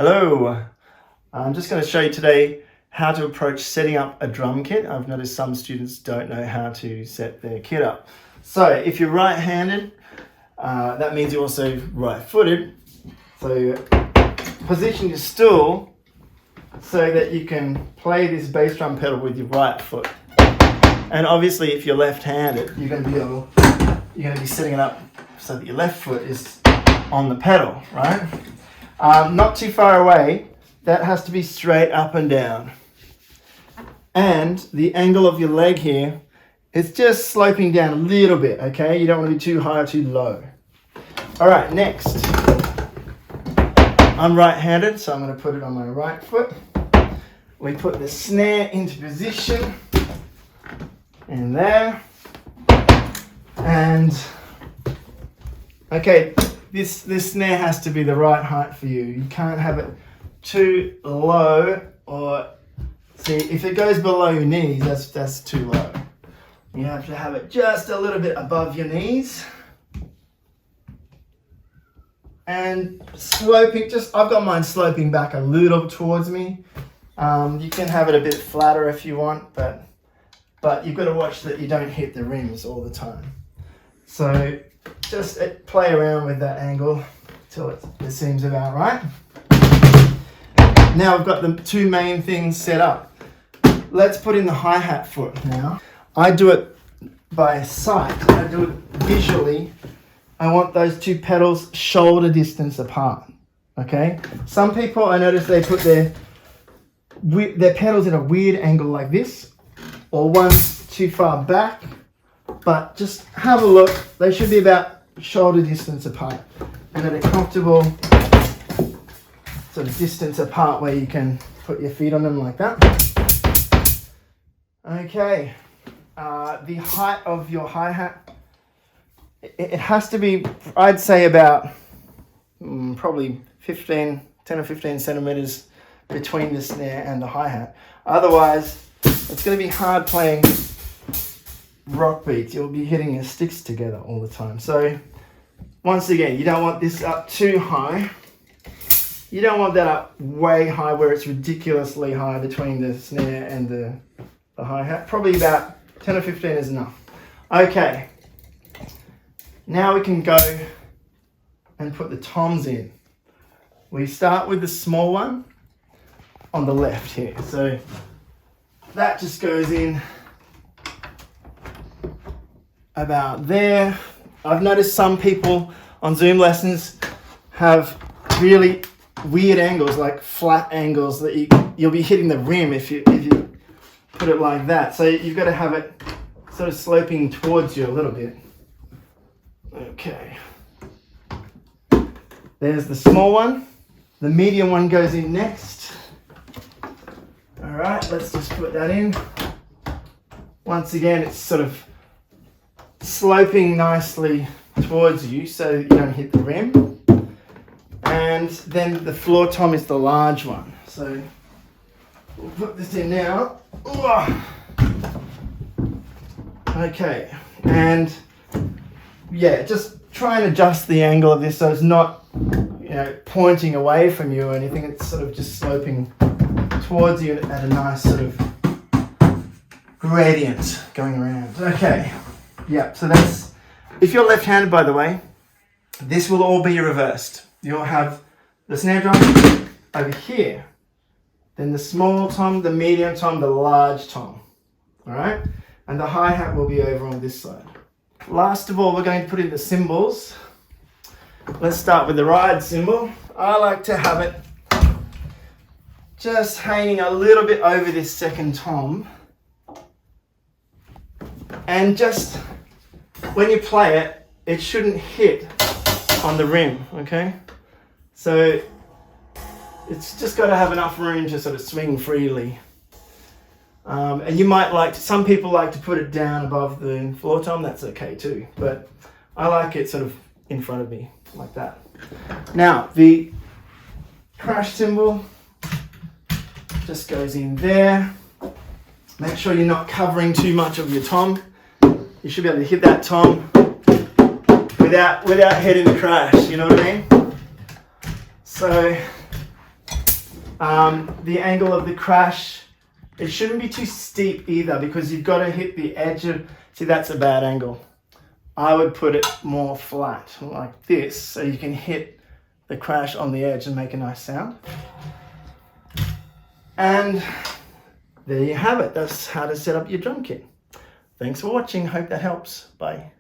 Hello, I'm just going to show you today how to approach setting up a drum kit. I've noticed some students don't know how to set their kit up. So if you're right-handed, that means you're also right-footed. So position your stool so that you can play this bass drum pedal with your right foot. And obviously if you're left-handed, you're going to be setting it up so that your left foot is on the pedal, right? Not too far away, that has to be straight up and down. And the angle of your leg here is just sloping down a little bit, okay? You don't want to be too high or too low. All right, next. I'm right-handed, so I'm going to put it on my right foot. We put the snare into position. In there. And, okay, this snare has to be the right height for you. You can't have it too low, or see, if it goes below your knees, that's too low. You have to have it just a little bit above your knees. And sloping, I've got mine sloping back a little towards me. You can have it a bit flatter if you want, but you've got to watch that you don't hit the rims all the time. So just play around with that angle till it seems about right. Now I've got the two main things set up. Let's put in the hi-hat foot now. I do it by sight. I do it visually. I want those two pedals shoulder distance apart. Okay? Some people, I notice they put their pedals in a weird angle like this, or one's too far back. But just have a look. They should be about shoulder distance apart and at a comfortable sort of distance apart where you can put your feet on them like that. Okay, the height of your hi-hat, it has to be, I'd say about probably 10 or 15 centimeters between the snare and the hi-hat. Otherwise, it's going to be hard playing rock beats. You'll be hitting your sticks together all the time. So once again, you don't want this up too high. You don't want that up way high where it's ridiculously high between the snare and the hi-hat. Probably about 10 or 15 is enough. Okay, now we can go and put the toms in. We start with the small one on the left here. So that just goes in about there. I've noticed some people on Zoom lessons have really weird angles, like flat angles that you'll be hitting the rim if you put it like that. So you've got to have it sort of sloping towards you a little bit. Okay. There's the small one. The medium one goes in next. All right, let's just put that in. Once again, it's sort of sloping nicely towards you so you don't hit the rim. And then the floor tom is the large one. So we'll put this in now. Okay, and yeah, just try and adjust the angle of this so it's not, pointing away from you or anything. It's sort of just sloping towards you at a nice sort of gradient going around. Okay. Yeah, so that's, if you're left-handed, by the way, this will all be reversed. You'll have the snare drum over here, then the small tom, the medium tom, the large tom, all right? And the hi-hat will be over on this side. Last of all, we're going to put in the cymbals. Let's start with the ride cymbal. I like to have it just hanging a little bit over this second tom. And just when you play it, it shouldn't hit on the rim, okay? So it's just got to have enough room to sort of swing freely. And you might some people like to put it down above the floor tom, that's okay too. But I like it sort of in front of me, like that. Now, the crash cymbal just goes in there. Make sure you're not covering too much of your tom. You should be able to hit that tom without hitting the crash, you know what I mean? So The angle of the crash, it shouldn't be too steep either, because you've got to hit the edge of, see, that's a bad angle. I would put it more flat like this, so you can hit the crash on the edge and make a nice sound. And there you have it. That's how to set up your drum kit. Thanks for watching. Hope that helps. Bye.